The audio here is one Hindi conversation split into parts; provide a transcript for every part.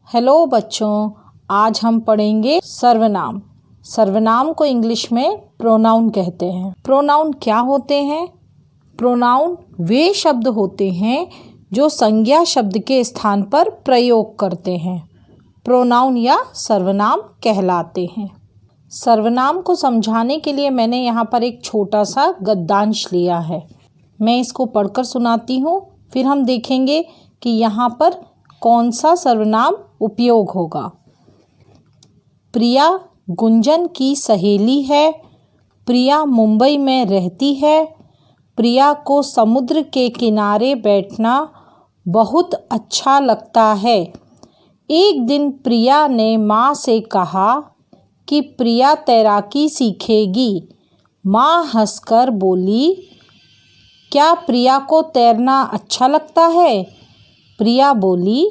हेलो बच्चों, आज हम पढ़ेंगे सर्वनाम। सर्वनाम को इंग्लिश में प्रोनाउन कहते हैं। प्रोनाउन क्या होते हैं? प्रोनाउन वे शब्द होते हैं जो संज्ञा शब्द के स्थान पर प्रयोग करते हैं। प्रोनाउन या सर्वनाम कहलाते हैं। सर्वनाम को समझाने के लिए मैंने यहाँ पर एक छोटा सा गद्यांश लिया है। मैं इसको पढ़कर सुनाती हूँ, फिर हम देखेंगे कि यहाँ पर कौन सा सर्वनाम उपयोग होगा। प्रिया गुंजन की सहेली है। प्रिया मुंबई में रहती है। प्रिया को समुद्र के किनारे बैठना बहुत अच्छा लगता है। एक दिन प्रिया ने माँ से कहा कि प्रिया तैराकी सीखेगी। माँ हंसकर बोली, क्या प्रिया को तैरना अच्छा लगता है? प्रिया बोली,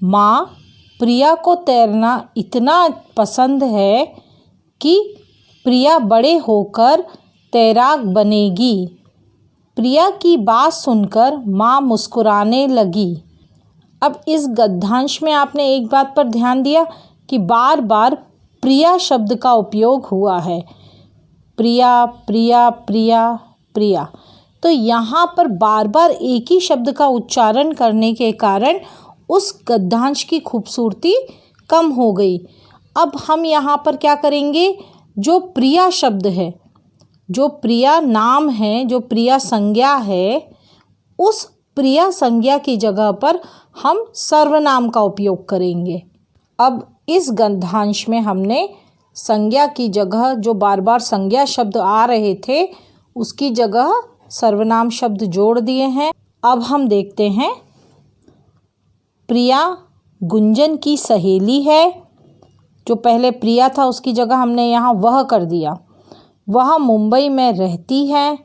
माँ, प्रिया को तैरना इतना पसंद है कि प्रिया बड़े होकर तैराक बनेगी। प्रिया की बात सुनकर माँ मुस्कुराने लगी। अब इस गद्यांश में आपने एक बात पर ध्यान दिया कि बार बार प्रिया शब्द का उपयोग हुआ है। प्रिया प्रिया प्रिया प्रिया। तो यहाँ पर बार बार एक ही शब्द का उच्चारण करने के कारण उस गद्यांश की खूबसूरती कम हो गई। अब हम यहाँ पर क्या करेंगे, जो प्रिया शब्द है, जो प्रिया नाम है, जो प्रिया संज्ञा है, उस प्रिया संज्ञा की जगह पर हम सर्वनाम का उपयोग करेंगे। अब इस गद्यांश में हमने संज्ञा की जगह जो बार बार संज्ञा शब्द आ रहे थे उसकी जगह सर्वनाम शब्द जोड़ दिए हैं। अब हम देखते हैं, प्रिया गुंजन की सहेली है। जो पहले प्रिया था उसकी जगह हमने यहाँ वह कर दिया। वह मुंबई में रहती है।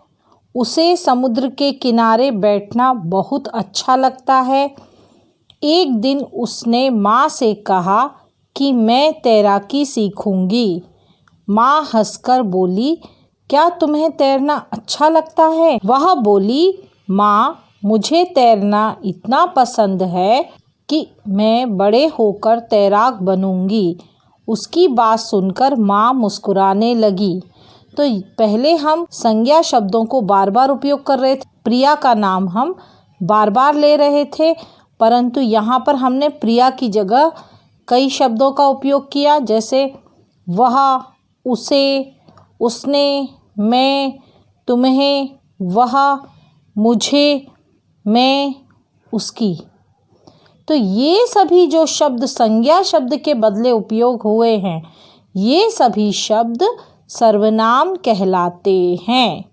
उसे समुद्र के किनारे बैठना बहुत अच्छा लगता है। एक दिन उसने माँ से कहा कि मैं तैराकी सीखूंगी। माँ हंसकर बोली, क्या तुम्हें तैरना अच्छा लगता है? वह बोली, माँ, मुझे तैरना इतना पसंद है कि मैं बड़े होकर तैराक बनूंगी। उसकी बात सुनकर माँ मुस्कुराने लगी। तो पहले हम संज्ञा शब्दों को बार बार उपयोग कर रहे थे। प्रिया का नाम हम बार बार ले रहे थे, परंतु यहाँ पर हमने प्रिया की जगह कई शब्दों का उपयोग किया, जैसे वह, उसे, उसने, मैं, तुम्हें, वह, मुझे, मैं, उसकी। तो ये सभी जो शब्द संज्ञा शब्द के बदले उपयोग हुए हैं, ये सभी शब्द सर्वनाम कहलाते हैं।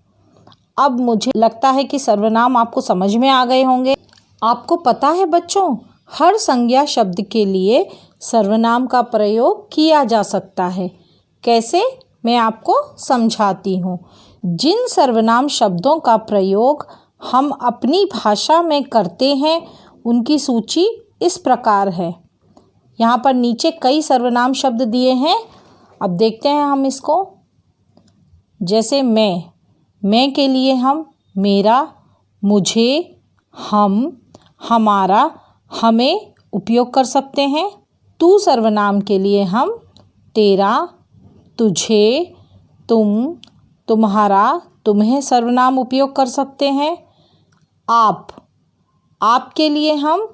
अब मुझे लगता है कि सर्वनाम आपको समझ में आ गए होंगे। आपको पता है बच्चों, हर संज्ञा शब्द के लिए सर्वनाम का प्रयोग किया जा सकता है। कैसे? मैं आपको समझाती हूँ। जिन सर्वनाम शब्दों का प्रयोग हम अपनी भाषा में करते हैं उनकी सूची इस प्रकार है। यहाँ पर नीचे कई सर्वनाम शब्द दिए हैं। अब देखते हैं हम इसको। जैसे मैं के लिए हम मेरा, मुझे, हम, हमारा, हमें उपयोग कर सकते हैं। तू सर्वनाम के लिए हम तेरा, तुझे, तुम, तुम्हारा, तुम्हें सर्वनाम उपयोग कर सकते हैं। आप के लिए हम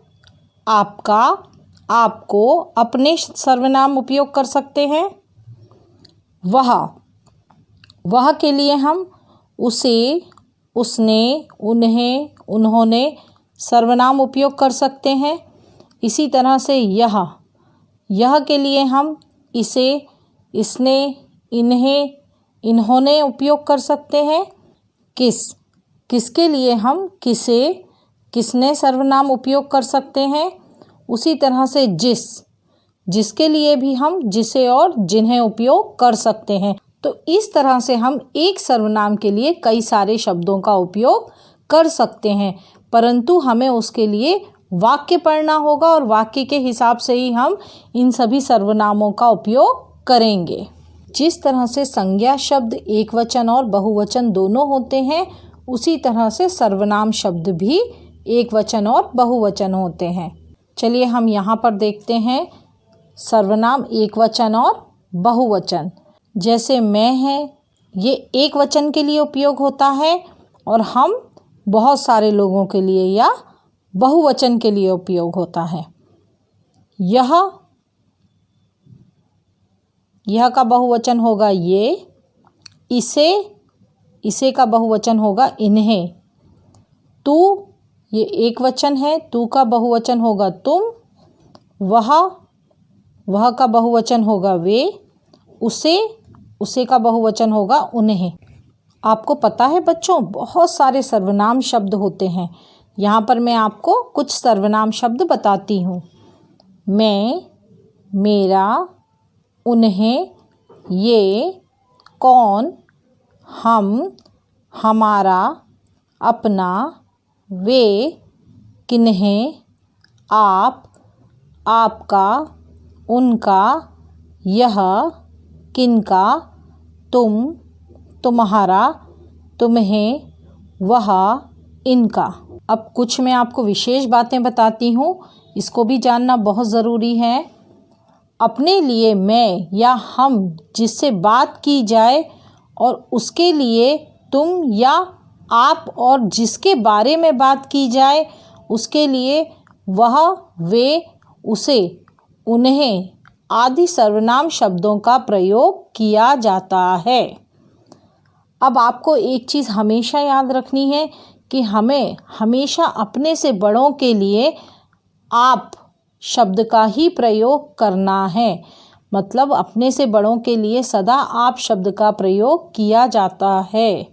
आपका, आपको, अपने सर्वनाम उपयोग कर सकते हैं। वह के लिए हम उसे, उसने, उन्हें, उन्होंने सर्वनाम उपयोग कर सकते हैं। इसी तरह से यह के लिए हम इसे, इसने, इन्हें, इन्होंने उपयोग कर सकते हैं। किसके लिए हम किसे, किसने सर्वनाम उपयोग कर सकते हैं। उसी तरह से जिसके लिए भी हम जिसे और जिन्हें उपयोग कर सकते हैं। तो इस तरह से हम एक सर्वनाम के लिए कई सारे शब्दों का उपयोग कर सकते हैं, परंतु हमें उसके लिए वाक्य पढ़ना होगा और वाक्य के हिसाब से ही हम इन सभी सर्वनामों का उपयोग करेंगे। जिस तरह से संज्ञा शब्द एक वचन और बहुवचन दोनों होते हैं, उसी तरह से सर्वनाम शब्द भी एक वचन और बहुवचन होते हैं। चलिए हम यहाँ पर देखते हैं सर्वनाम एकवचन और बहुवचन। जैसे मैं है, ये एक वचन के लिए उपयोग होता है और हम बहुत सारे लोगों के लिए या बहुवचन के लिए उपयोग होता है। यह का बहुवचन होगा ये, इसे का बहुवचन होगा इन्हें। तू, ये एक वचन है, तू का बहुवचन होगा तुम। वह का बहुवचन होगा वे। उसे का बहुवचन होगा उन्हें। आपको पता है बच्चों, बहुत सारे सर्वनाम शब्द होते हैं। यहाँ पर मैं आपको कुछ सर्वनाम शब्द बताती हूँ। मैं, मेरा, उन्हें, ये, कौन, हम, हमारा, अपना, वे, किन्हें, आप, आपका, उनका, यह, किनका, तुम, तुम्हारा, तुम्हें, वह, इनका। अब कुछ मैं आपको विशेष बातें बताती हूँ, इसको भी जानना बहुत ज़रूरी है। अपने लिए मैं या हम जिससे बात की जाए और उसके लिए तुम या आप और जिसके बारे में बात की जाए उसके लिए वह, वे, उसे, उन्हें आदि सर्वनाम शब्दों का प्रयोग किया जाता है। अब आपको एक चीज़ हमेशा याद रखनी है कि हमें हमेशा अपने से बड़ों के लिए आप शब्द का ही प्रयोग करना है। मतलब अपने से बड़ों के लिए सदा आप शब्द का प्रयोग किया जाता है।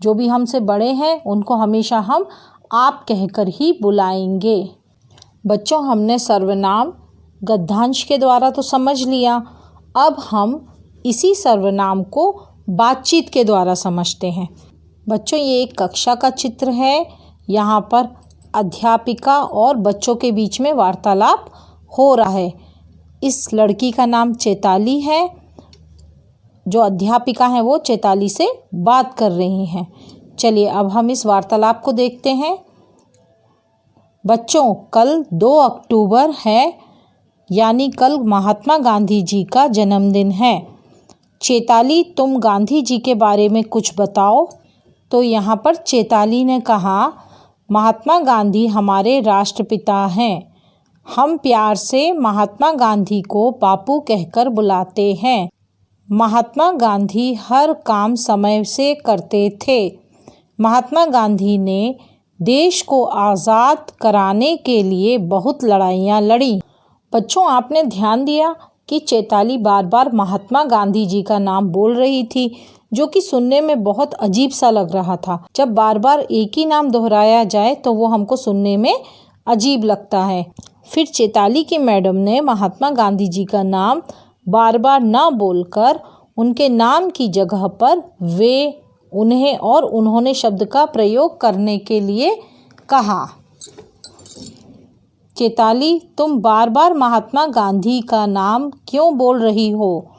जो भी हमसे बड़े हैं उनको हमेशा हम आप कहकर ही बुलाएंगे। बच्चों, हमने सर्वनाम गद्यांश के द्वारा तो समझ लिया। अब हम इसी सर्वनाम को बातचीत के द्वारा समझते हैं। बच्चों, ये एक कक्षा का चित्र है। यहाँ पर अध्यापिका और बच्चों के बीच में वार्तालाप हो रहा है। इस लड़की का नाम चैताली है। जो अध्यापिका है वो चैताली से बात कर रही हैं। चलिए अब हम इस वार्तालाप को देखते हैं। बच्चों, कल 2 अक्टूबर है, यानी कल महात्मा गांधी जी का जन्मदिन है। चैताली, तुम गांधी जी के बारे में कुछ बताओ। तो यहाँ पर चैताली ने कहा, महात्मा गांधी हमारे राष्ट्रपिता हैं। हम प्यार से महात्मा गांधी को बापू कहकर बुलाते हैं। महात्मा गांधी हर काम समय से करते थे। महात्मा गांधी ने देश को आज़ाद कराने के लिए बहुत लड़ाइयाँ लड़ी। बच्चों, आपने ध्यान दिया कि चैताली बार बार महात्मा गांधी जी का नाम बोल रही थी, जो कि सुनने में बहुत अजीब सा लग रहा था। जब बार बार एक ही नाम दोहराया जाए तो वो हमको सुनने में अजीब लगता है। फिर चैताली की मैडम ने महात्मा गांधी जी का नाम बार बार ना बोलकर उनके नाम की जगह पर वे, उन्हें और उन्होंने शब्द का प्रयोग करने के लिए कहा। चैताली, तुम बार बार महात्मा गांधी का नाम क्यों बोल रही हो?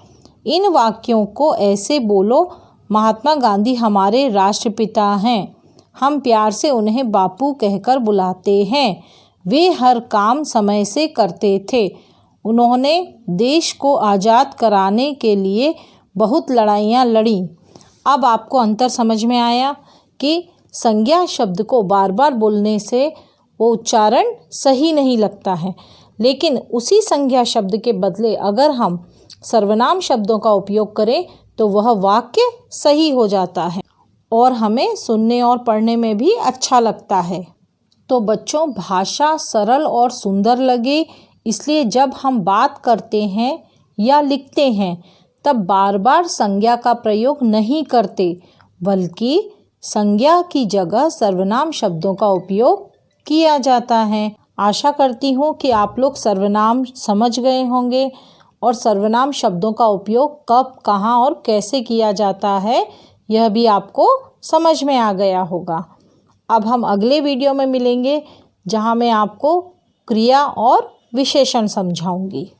इन वाक्यों को ऐसे बोलो, महात्मा गांधी हमारे राष्ट्रपिता हैं। हम प्यार से उन्हें बापू कहकर बुलाते हैं। वे हर काम समय से करते थे। उन्होंने देश को आज़ाद कराने के लिए बहुत लड़ाइयाँ लड़ी। अब आपको अंतर समझ में आया कि संज्ञा शब्द को बार बार बोलने से वो उच्चारण सही नहीं लगता है, लेकिन उसी संज्ञा शब्द के बदले अगर हम सर्वनाम शब्दों का उपयोग करें तो वह वाक्य सही हो जाता है और हमें सुनने और पढ़ने में भी अच्छा लगता है। तो बच्चों, भाषा सरल और सुंदर लगे इसलिए जब हम बात करते हैं या लिखते हैं तब बार बार संज्ञा का प्रयोग नहीं करते, बल्कि संज्ञा की जगह सर्वनाम शब्दों का उपयोग किया जाता है। आशा करती हूँ कि आप लोग सर्वनाम समझ गए होंगे और सर्वनाम शब्दों का उपयोग कब, कहाँ और कैसे किया जाता है यह भी आपको समझ में आ गया होगा। अब हम अगले वीडियो में मिलेंगे जहाँ मैं आपको क्रिया और विशेषण समझाऊंगी।